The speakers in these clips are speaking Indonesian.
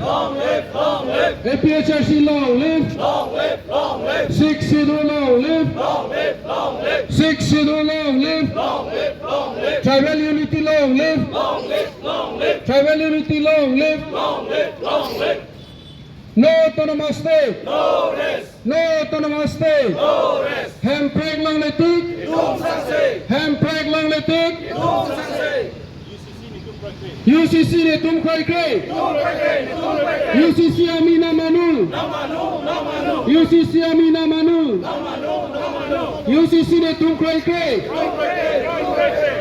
Long live, long live. APHLC long live. Long live, long live. Six Schedule long live. Long live, long live. Six Schedule long live. Long live, long live. Tribal unity long live. Long live, long live. Tribal unity long live. Long live, long live. No autonomous state. No rest, No autonomous state. no rest. Handbrake lang letik. Itum sangsay. Handbrake lang letik. Itum sangsay. UCC ne tum kray kray. Itum pagay, itum pagay. UCC amina manu. Namanu, namanu. UCC amina manu. Namanu, namanu. UCC ne tum kray kray. Itum pagay, itum pagay.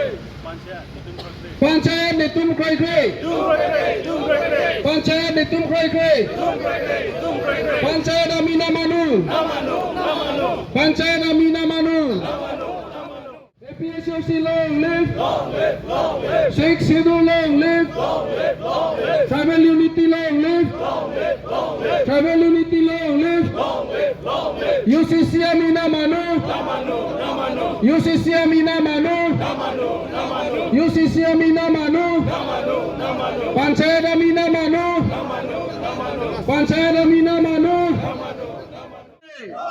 Panchayat ne tum kray kray. Itum pagay, itum pagay. Panchayat ne tum kray kray. Itum pagay, itum pagay. Panchayat amina manu. Namanu, namanu. Panchayat amina manu. Namanu, namanu. APHLC long live. Long live, long live. Six Schedule long live. Long live, long live. Tribal unity long live. Long live, long live. Tribal unity long live. Long live, long live. UCC amina manu. Namanu, namanu. UCC amina manu. Namanu, namanu. UCC amina manu. Namanu, namanu. Panchayat amina manu. Namanu, namanu. Panchayat amina manu. Namanu, namanu.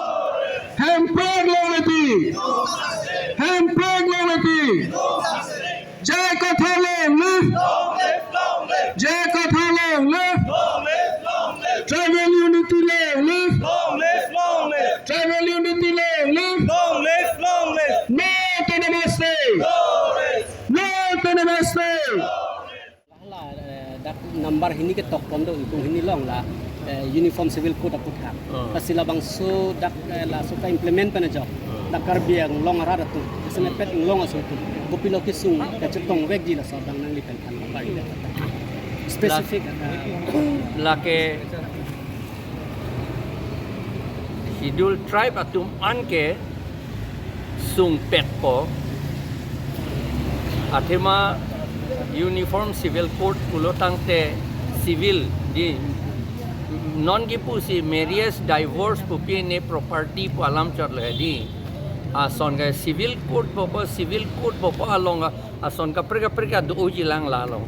Handbrake long letik. Handbrake long letik. Jai Katha long live. Long live, long live. Jai Katha long live. Long live, long live. Tribal unity long live. Long live, long live. Tribal unity long live. Long live, long live. No autonomous state. No rest. No autonomous state. là đặc number hini ke tok pom do itu hini long la uniform civil code aput hak pasila bang so dak la so ka implement pana job dakar biang long ara tu sene pet long aso tu kopilo ke sung ka chetong wek ji la so dang nang lipen kan ba ida specific lake Hidul tribe atum anke sung pet po athema uniform civil code pulo tangte civil di non gipu si marriage divorce pupi ne property po alam chot le di ason ga civil code popo along ason ka prega do ujilang la lo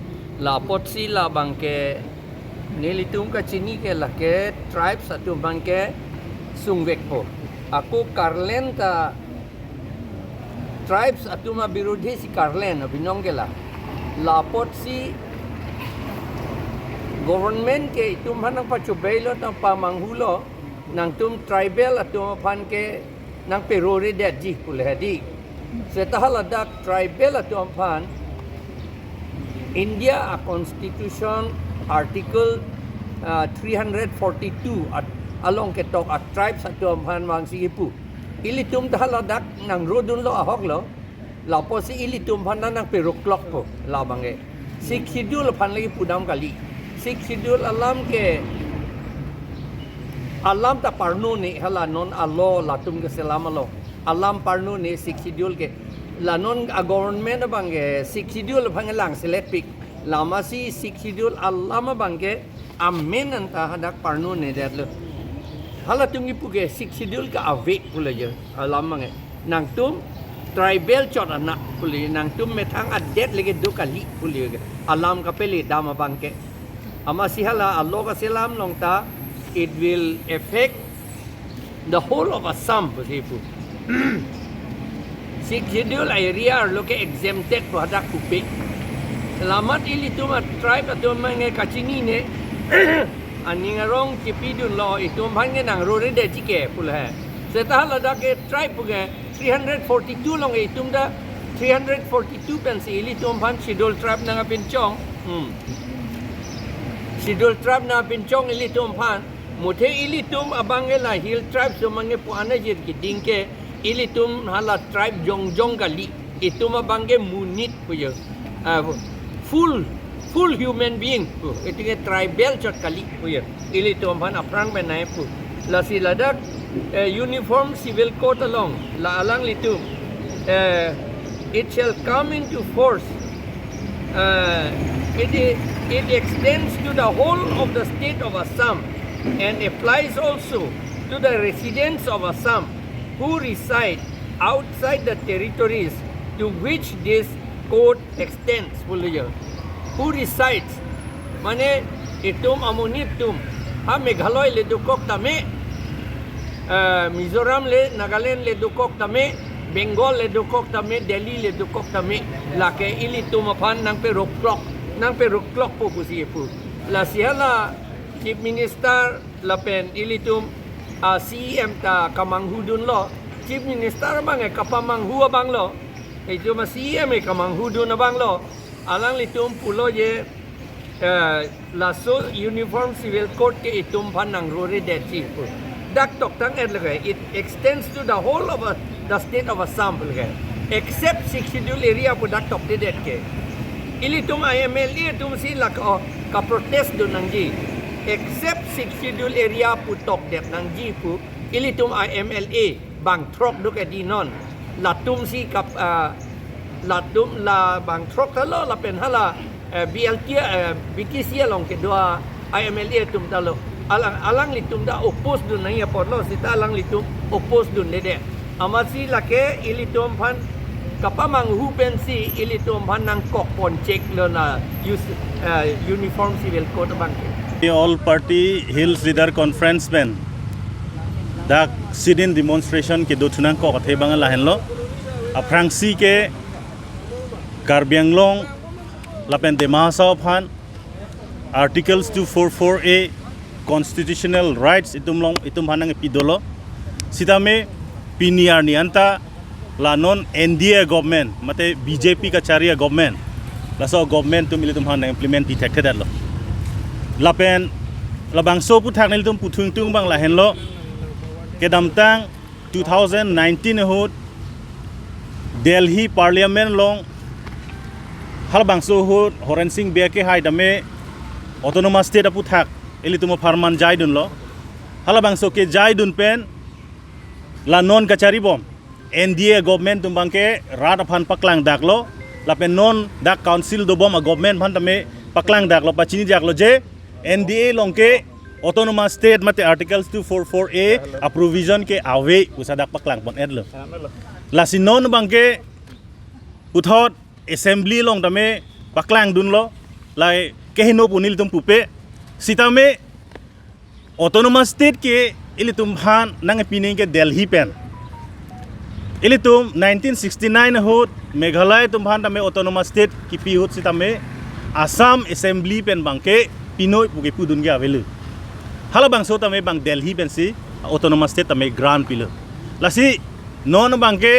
la pot si la bangke nilitum ka chini ke la ke tribes atu bangke sungwek po aku karlen ta tribes atu ma birodhi si karlen binong ke la lapot si government ke itum hanang pachubelo ng pamanghulo ng tum tribal at tumapan ke ng perori dadji kulhadi setahaladak tribal at tumapan India a constitution article 342 at along ketok at tribes at tumapan mang sigipu ilitum tahaladak ng rodun lo ahok lo lapo si ilitum panan ng peruklok po labang e sik schedule pan lagi pudam kali sik schedule alam ke alam ta parnu ni hala non allo latum ke selama lo alam parnu ni sik schedule ke la non a government bang ke sik schedule bang lang selepik lama si sik schedule alam bang ke amen anta hadak parnu ni dat lo hala tum ipu ke sik schedule ka ave pula je alam bang nang tum tribal chot anak puli nang tum metang adet lagi do kali puli alam kapeli dama bangke ama sihala allo ka selam long ta it will affect the whole of Assam posipu sik schedule area loke exempted po hadak kupe selamat ili tuma tribe atau mange kachini ne aningarong kepidun lo itu mange nang rore de jike pula setahala dak tribe puge 342 long itum da 342 pensi ili tumpan schedule tribe na pinchong schedule tribe na pinchong ili tumpan muthe ili tum abangela hill tribe so mange puana jir gidingke ili tum hala tribe jongjong kali itum abange munit puyo full human being itinge tribal chot kali puyo ili tumpan aprang benai pu la siladak uniform civil code along la alang litum it shall come into force it extends to the whole of the state of Assam and applies also to the residents of Assam who reside outside the territories to which this code extends who resides mane itum amunit tum ha Meghalaya le dukok tame Mizoram le Nagaland le dukok tame Bengal le dukok tame Delhi le dukok tame la ke ili tum aphan nang pe rok klok po pusi pu la sihala chief minister la pen ili tum CM ta kamanghudun lo chief minister bang kapamanghu bang lo itu ma CM kamanghudun bang lo alang litum pulo ye la so uniform civil code ke itum phanang rore de chi dak tok tang et lage it extends to the whole of the state of Assam lage except 6 schedule area pu dak tok de det ke ilitum IMLA tum si la ka protest do nangji except 6 schedule area pu tok det nangji pu ilitum IMLA bang throk do ke di non la tum si kap la tum la bang throk talo la pen hala BLT BKC long ke dua IMLA tum talo alang litum da oppose dun nai apolo sita alang litum oppose dun de amasi lake ilitum phan kapamang hu pensi ilitum phan nang kok pon check lona use uniform civil code bank all party hills leader conference men dak sidin demonstration ke dothunang ko athe bang la henlo aprangsi ke Karbianglong lapen demasa phan articles 244A constitutional rights itum hanang pidolo sidame piniar nianta la non NDA government mate BJP Kachari government la so government tum ilitum hanang implement detected lo lapen labang so puthak nilitum puthung tung bang la henlo kedamtang 2019 hot Delhi parliament long halbang so hot Horen Singh beke hai dame autonomous state aputhak ilitumo farman jai dun lo halabang so ke jai dun pen la non kachari bom NDA government tumbang ke rat aphan paklang dak lo la pen non dak council do bom a government phan tame paklang dak lo pachini jak lo je NDA long ke autonomous state mate articles 244A a provision ke awe usadak paklang pon ed lo la si non bang ke uthot assembly long tame paklang dun lo lai ke hino punil tum pupe sitame autonomous state ke ilitum han nang pining ke Delhi pen ilitum 1969 hot Meghalaya tum han tame autonomous state ki pi hot sitame Assam assembly pen bangke pinoi puke pudun ge avelu hala bang so tame bang Delhi pen si autonomous state tame grant pilo lasi non bangke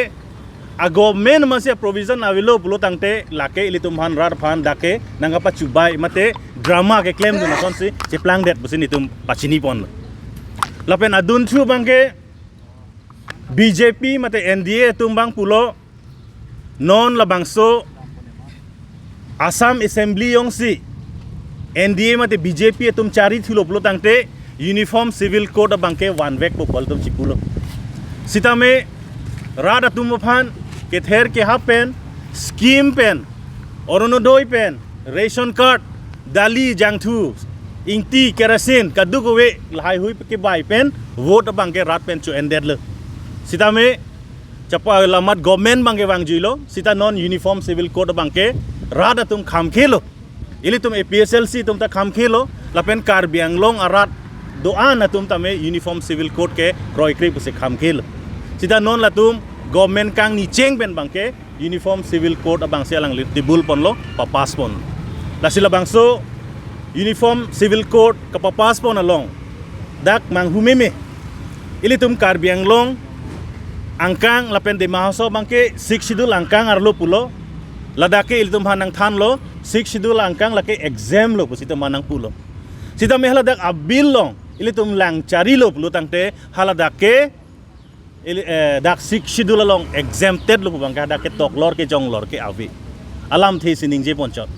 a government masih provision avelo pulo tangte lake ilitum han rar phan dake nanga pachubai mate drama ke claim du nason si cheplang det busin itum pachini pon lapen adun thu bangke BJP mate NDA tumbang pulo non labangso Assam assembly yong si NDA mate BJP tum chari thulo pulo tangte uniform civil code bangke one week po tum chipulo sitame rada tum phan ke ther ke ha pen scheme pen oronodoi pen ration card dali jangthu ingti kerosene kadugowe lai hui ke bai pen vote bangke rat pen chu ended le sitame chapa lamat government bangke wang juilo sita non uniform civil code bangke rat atum kham khelo ili tum APHLC tum ta kham khelo lapen Karbianglong arat doan atum tame uniform civil code ke roikri puse kham khelo sita non latum government kang ni cheng pen bangke uniform civil code abang sialang tibul pon lo papas pon la sila bangso uniform civil code ka papas pon along dak manghumeme ilitum Karbianglong angkang lapen de mahaso bangke 6 schedule angkang arlo pulo ladake ilitum hanang than lo 6 schedule angkang lake exam lo pusita manang pulo sita mehla dak abil long ilitum lang chari lo pulo tangte haladake dak 6 schedule long exempted lo bangka dak ke tok lor ke jong lor ke avi alam the sining je ponchot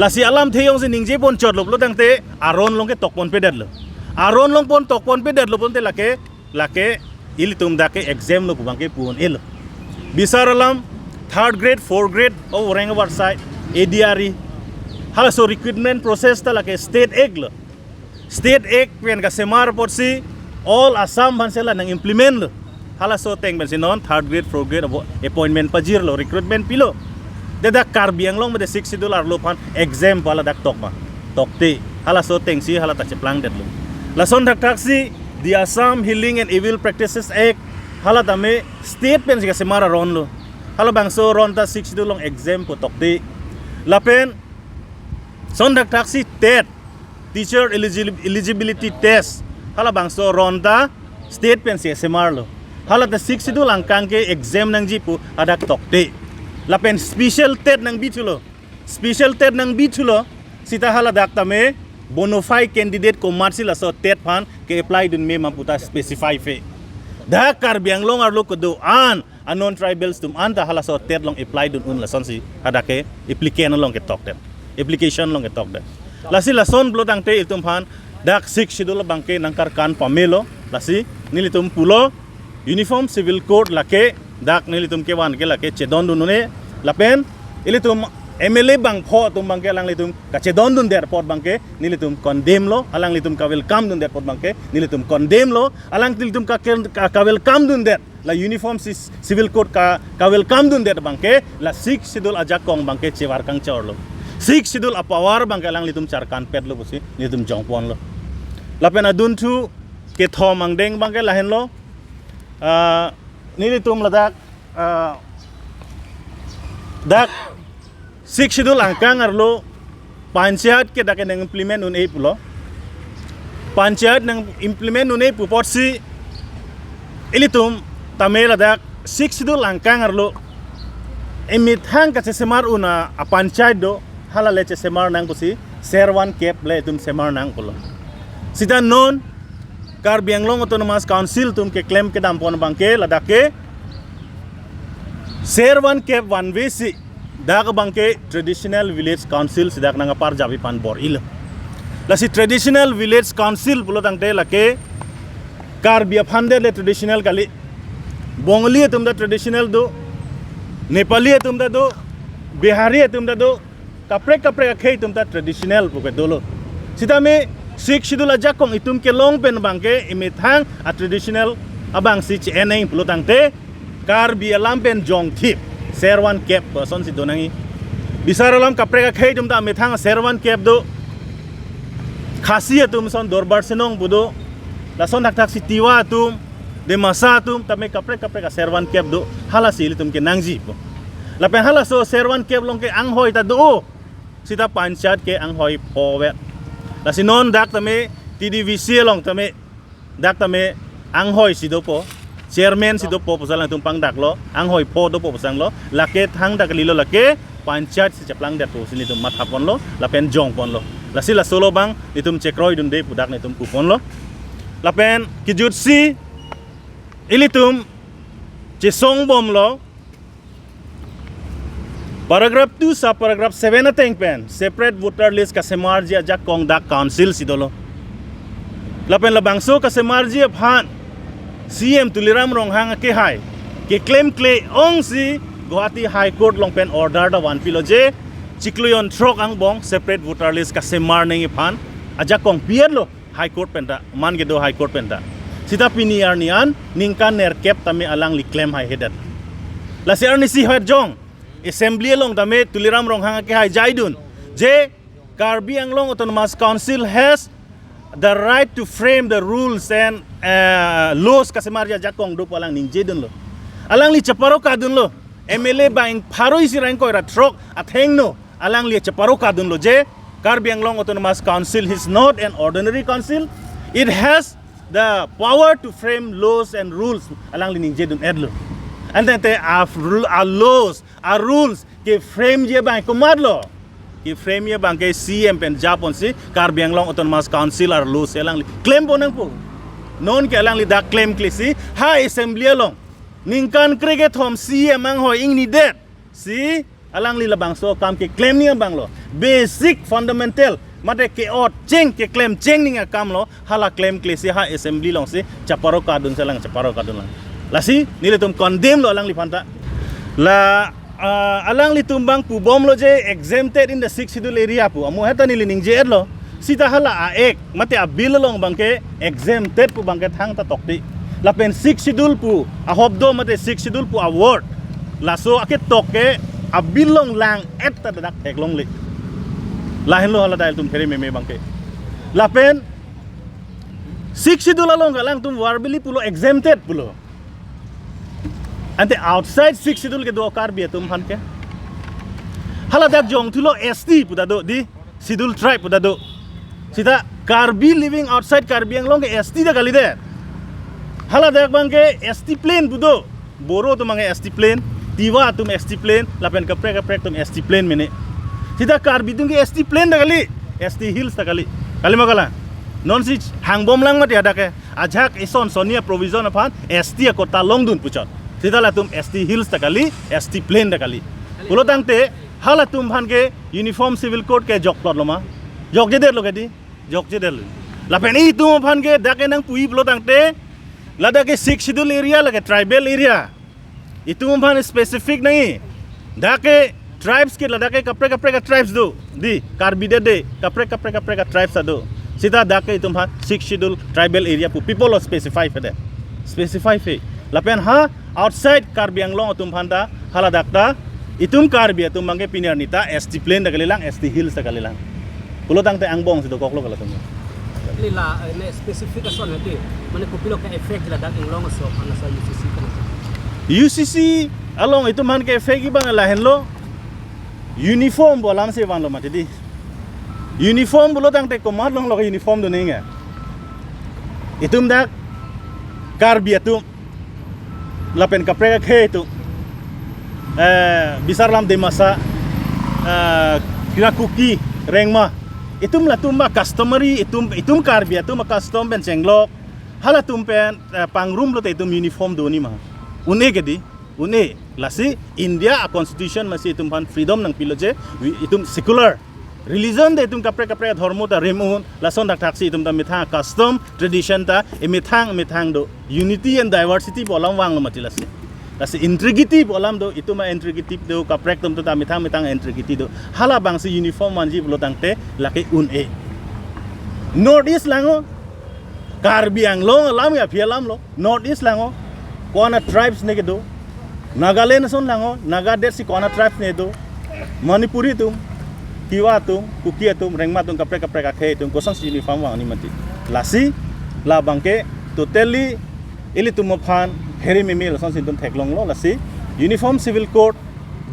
lasi alam the yong sining je ponchot lo tangte aron long ke tok pon pedet lo aron long pon tok pon pedet lo ponte lake ilitum dak ke exam lo bangke pun el bisar alam 3rd grade 4th grade o rang over side ADRE hala so recruitment process ta lake state egg lo state egg pen ka semar porsi all Assam bansela nang implement lo hala so teng ben sinon 3rd grade 4th grade appointment pajir lo recruitment pilo de dak Karbianglong made 6 dollar lo pan exam pala dak tok ma tokte hala so tengsi hala tak ceplang det lu la son tak si the Assam Healing and Evil Practices Act hala tame state pen siga semara ron lu hala bangso ron ta 6 du long exam po tokti la pen son tak si TET teacher eligibility test hala bangso ron ta state pen siga semar lu hala ta 6 du lang kang ke exam nang jipu adak tokti la pen special TET nang bitulo special TET nang bitulo sita hala dak tame bonafide candidate ko marsil aso TET pan ke apply dun me mamputa specify fe da Karbiang long arlo ko do an anon tribals tum anta hala so TET long apply dun un lason si ada ke applicant long ke tok den application long ke tok den lasi lason blo tang te itum pan dak 6 schedule bangke nangkar kan pamelo lasi nilitum pulo uniform civil code lake dak nilitum ke wan ke lake chedon dun ne lapen ilitum MLA bang pho tum bangke alang litum kachedon dun der pot bangke nilitum condemn lo alang litum ka welcome dun der pot bangke nilitum condemn lo alang litum ka welcome dun der la uniform civil code ka welcome dun der bangke la 6 schedule ajak kong bangke chewar kang chor lo 6 schedule apawar bangke alang litum char kan pet lo busi nilitum jongpon lo la pena dun thu ke tho mangdeng bangke la hen lo nilitum ladak dak 6 schedule angkang arlo panchayat ke dak nang implement un pulo panchayat nang implement un pot si ilitum tamela dak 6 schedule angkang arlo emithang ka semar una a panchayat do hala leche semar nang pusi serwan kep le tum semar nang pulo sita non Karbiang long autonomous council tum ke claim ke dampon bangke ladake serwan kep one visi dak bangke traditional village council sidak nang par jabi pan bor il lasi traditional village council pulo tangte lake Karbia phande le traditional kali Bongli tumda traditional do Nepali tumda do Bihari tumda do kapre khei tumda traditional puke dolo sita me Sikh schedule ajak kong itum ke long pen bangke imithang a traditional abang si cheneng pulo tangte Karbia lampen jong thip serwan kep person si donangi bisaralam kapre khei tumda mithang serwan kep do khasi tum son dorbar senong budo lason tak si tiwa tum de masa tum tame kapre ka serwan kep do hala sil tum ke nangji po lapen hala so serwan kep long ke anghoi ta do sita panchayat ke anghoi powe la sinon dak tame TDVC long tame dak tame anghoi sido po chairman sido po pasalang tumpang dak lo anghoi po do po pasang lo lake thang dak lilo lake panchayat si chaplang dak po sini tum mathapon lo lapen jong pon lo la sila solo bang itum chekroi dun de pudak ne tum kupon lo lapen kijut si ilitum Kachesong bom lo paragraph 2 sa paragraph 7 na teng pen separate voter list ka semarji ajak kong dak council sidolo lapen labangso ka semarji phan CM tuliram ronghang ke hai ke claim kle ong si Guwahati High Court long pen order da wan pilo je chikluyon throk ang bong separate voter list ka semar neng phan ajak kong pier lo High Court penta man ge do High Court penta sita piniar nian ningkan ner kep tame alang li claim hai hedat la se arni si het jong assembly long tame tuliram ronghang ke hai jaidun je Karbi Anglong Autonomous Council has the right to frame the rules and laws kasemarja jakong do palang ningje dun lo alang li chaparo kadun lo MLA bang pharoi sirang ko ra throk a thengno alang li chaparo kadun lo je Karbi Anglong Autonomous Council is not an ordinary council it has the power to frame laws and rules alang li ningje dun edlo and then they are laws are rules ke frame je bang komadlo ki frame ye bangke CM pen Japon si Karbi Anglong Autonomous Council ar lo selang claim bonang po non ke alang li da claim klisi ha assembly long ningkan krege thom CM ang ho ing ni det si alang li labang so kam ke claim ni bang lo basic fundamental mate ke ot cheng ke claim cheng ni kam lo hala claim klisi ha assembly long si chaparo kadun selang chaparo kadun lang lasi niletum condemn lo alang li phanta la alang li tumbang pu bom lo je exempted in the 6th schedule area pu amu heta ni lining je lo sita hala a ek mate a bill long bangke exempted pu bangke thang ta tokti la pen 6th schedule pu a hobdo mate 6th schedule pu award la so ake tokke a bill long lang et ta dak ek long li la hen lo hala dal tum feri me bangke lapen 6 schedule along galang tum verbally pulo exempted pulo ante outside 6 schedule ke do kar biya tum han ke hala dak jong tulo ST puda do di schedule tribe puda do sita karbi living outside karbi anglong ke ST da kali de hala dak bang ke ST plain pudo boro tum mange ST plain tiwa tum ST plain lapen kaprek tum ST plain mene sita karbi tum ke ST plain da kali ST hills da kali magala non si hangbom lang mat yada ke ajak ison sonia provision aphan ST kota longdun puchot sita la tum ST hills da kali ST plain da kali ulo tangte hala tum phan ke uniform civil code ke jok plot loma jok je der lo ke di jok je der lapen i tum phan ke da ke nang pui ulo tangte lada ke 6 schedule area lage tribal area itu phan specific nahi da ke tribes ke lada ke kapre ka tribes do di karbi de kapre ka tribes ado sita da ke itu phan 6 schedule tribal area pu people are specify fe lapen ha outside karbi anglong tum phan da hala dakta itum karbi atum mangge piniar nita ST plain da kalilang ST hills da kalilang pulo tangte angbong sido koklo kala tum lila ne specific ason hati mane kopilo ka effect la dak inglong so ana sa UCC kan UCC along itu man ke effect ibang lahen lo uniform bolam se wan lo mate di uniform bulo tangte komand long lo uniform do ninga itum dak karbi atum lapen kapre ke itu bisar lam de masa kira kuki rengma itum la tumba customary itum karbi atum custom ben senglok hala tum pen pangrum lo te itum uniform do ni ma une ke di une lasi India a constitution masih itum pan freedom nang piloje itum secular religion de itum kapre dharmo ta remun lason dak taksi itum ta mitha custom tradition ta mithang do unity and diversity bolam wang lo mati lasi integrity bolam do itu ma integrity do kaprek tum ta mithang integrity do hala bangsi uniform manji bolo tangte laki une north east lango karbi anglong lam ya phialam lo north east lango kona tribes ne ke do nagaland son lango naga si kona tribes ne do manipuri tum tiwa tum kuki tum rengma tum kaprek ka khe tum kosang uniform wang ni mati lasi la bangke totally ili tum phan heri mimi lason sin tum theklong lo lasi uniform civil code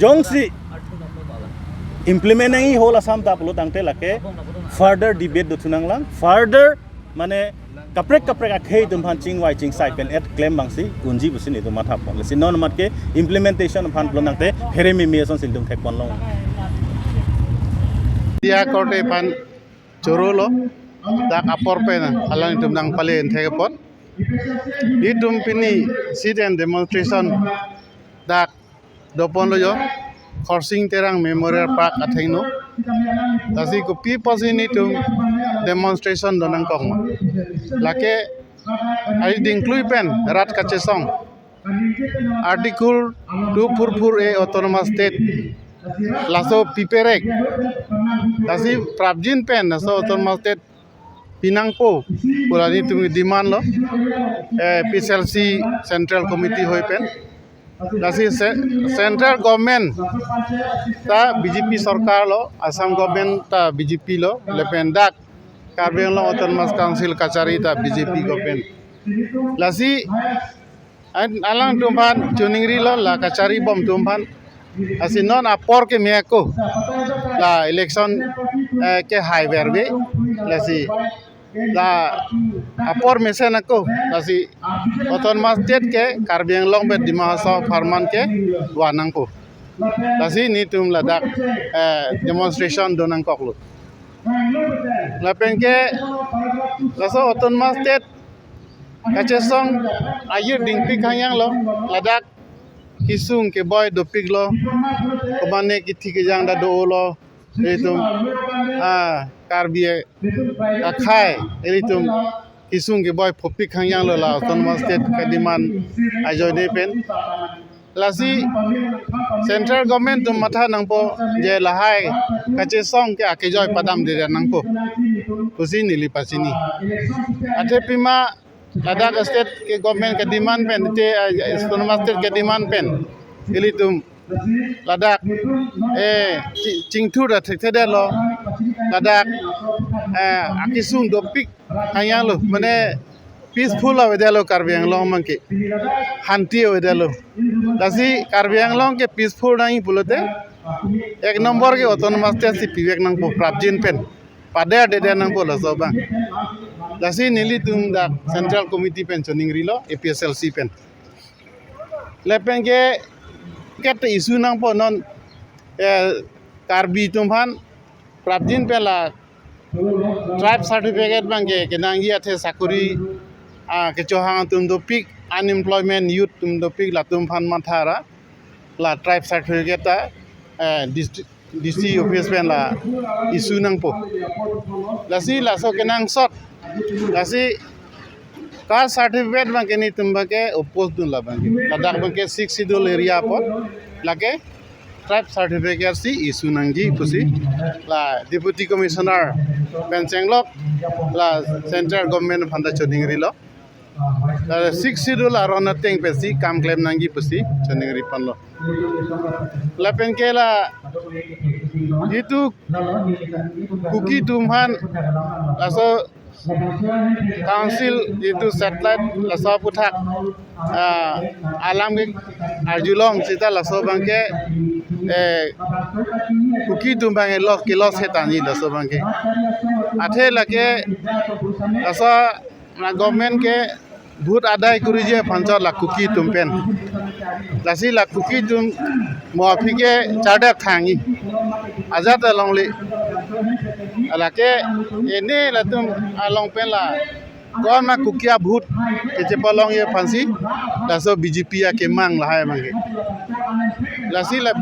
jongsi implement ngai hol asam ta pulo tangte lake further debate do thunang lang further mane kaprek a khe tum phan ching sai pen at claim bangsi unji busin itu matha pon lasi non mat ke implementation phan pulo nangte heri mimi lason sin tum thekpon lo dia korte pan chorolo dak apor pena alang tum nang palen thekpon di tum pini sit and demonstration dak dopon lo yo Khorsing terang memorial park athengno tasi ko people ini tum demonstration donang kong lake ai include pen rat Kachesong article 244A autonomous state laso piperek tasi prabjin pen laso autonomous state pinangpo purani tum demand lo APHLC central committee hoi pen Nasi central government ta BJP sarkar lo Assam government ta BJP lo lependak Karbi lo autonomous council kachari ta BJP government lasi alang tumpan chuningri lo la kachari bom tumpan asi non apor ke meko la election ke high verbe lasi la apor mesen ako lasi autonomous state ke Karbi long bet di mahasa farman ke wanang ko lasi ni tum ladak demonstration donang koklo lapen ke laso autonomous state Kachesong ayir dingpik hanyang lo ladak kisung ke boy dopik lo komane kiti ke jang da do lo itu Karbi akhai itu kisung ke boy popik hanyang lo la autonomous state kadiman ajoy de pen lasi central government tum matha nangpo je lahai Kachesong ke akejoy padam de nangpo kusi nili pasini ate pima Ladakh state ke government ke demand pen te autonomous state ke demand pen ili tum ladak cingtu da thekthede lo ladak akisung dopik hayang lo mane peaceful awedelo Karbi Anglong mangke hanti awedelo dasi Karbi Anglong ke peaceful nang pulote ek number ke autonomous state si pivek nang po prabjin pen pada de nang po lo so bang dasi nili tum da central committee pen choning rilo APHLC pen lepen ke ket isu nang po non Karbi tumhan prabjin pela tribe certificate bangke kenangi athe sakuri kecohang tum dopik unemployment youth tum dopik la tum phan mathara la tribe certificate ta DC office pen la isu nang po lasi la so kenang sot lasi caste certificate bangke ni tum bangke oppose dun la bangke ladak bangke 6 schedule area po lake tribe certificate si isu nangji pusi la deputy commissioner Bencenglok la central government phanda chodingri lo 6 schedule arona teng pesi kam claim nangji pusi chodingri panlo la penkela itu kuki tumhan laso council itu satellite laso puthak alam ke arjulong sita laso bangke kuki tumbang los ke los hetani laso bangke athe lake laso na government ke भूत आदाय करी जे पंचर ला कुकी तुम पेन लासी ला कुकी तुम मुआफी के चाडक थांगी आजाद लंगले अलाके एने ला तुम आलोंग पेन ला कौन मा कुकिया भूत के जे पलोंग ये फांसी लासो बीजेपी या के मांग ला है मांगे लासी ला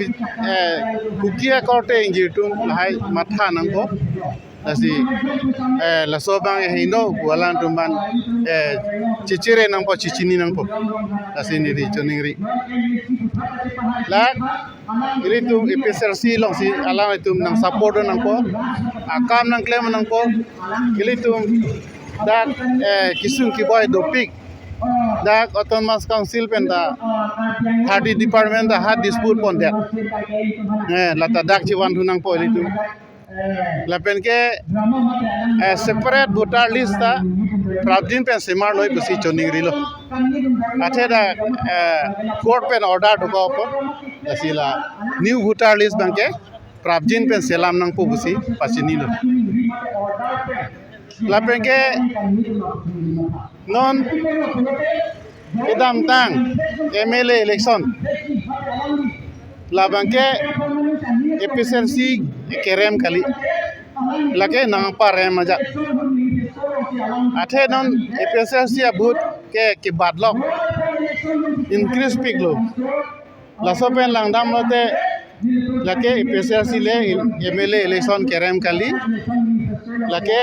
कुकिया कोटे इंजी तुम ला है माथा नंगो lasi laso bang hino bualan tumban cicire nang po cicini nang po lasi ni di choningri la iri tu APHLC long si alam itu nang support nang po akam nang claim nang po iri tu dak kisung ki boy dopik dak autonomous council penda 30 department da had dispute pon that lata dak jiwan nang po iri tu lapen ke separate voter list ta prabdin pen semar loi busi choningri lo athe da court pen order to ko asila new voter list bangke prabdin pen selam nang po busi pasini lo lapen ke non edam tang MLA election labangke APHLC kerem kali lake nang parem aja athe non APHLC abut ke badlok increase pig lo laso pen langdam lote lake APHLC le MLA election kerem kali lake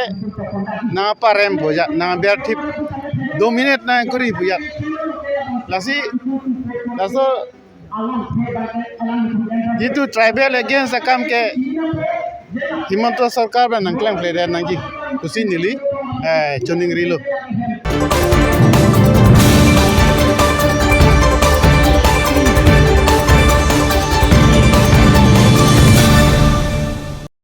na parem boja na ber thip 2 minute na kuri buya lasi laso itu tribal against akam ke Himanta Sarkar ba nangklang play nangji kusi nili choningri lo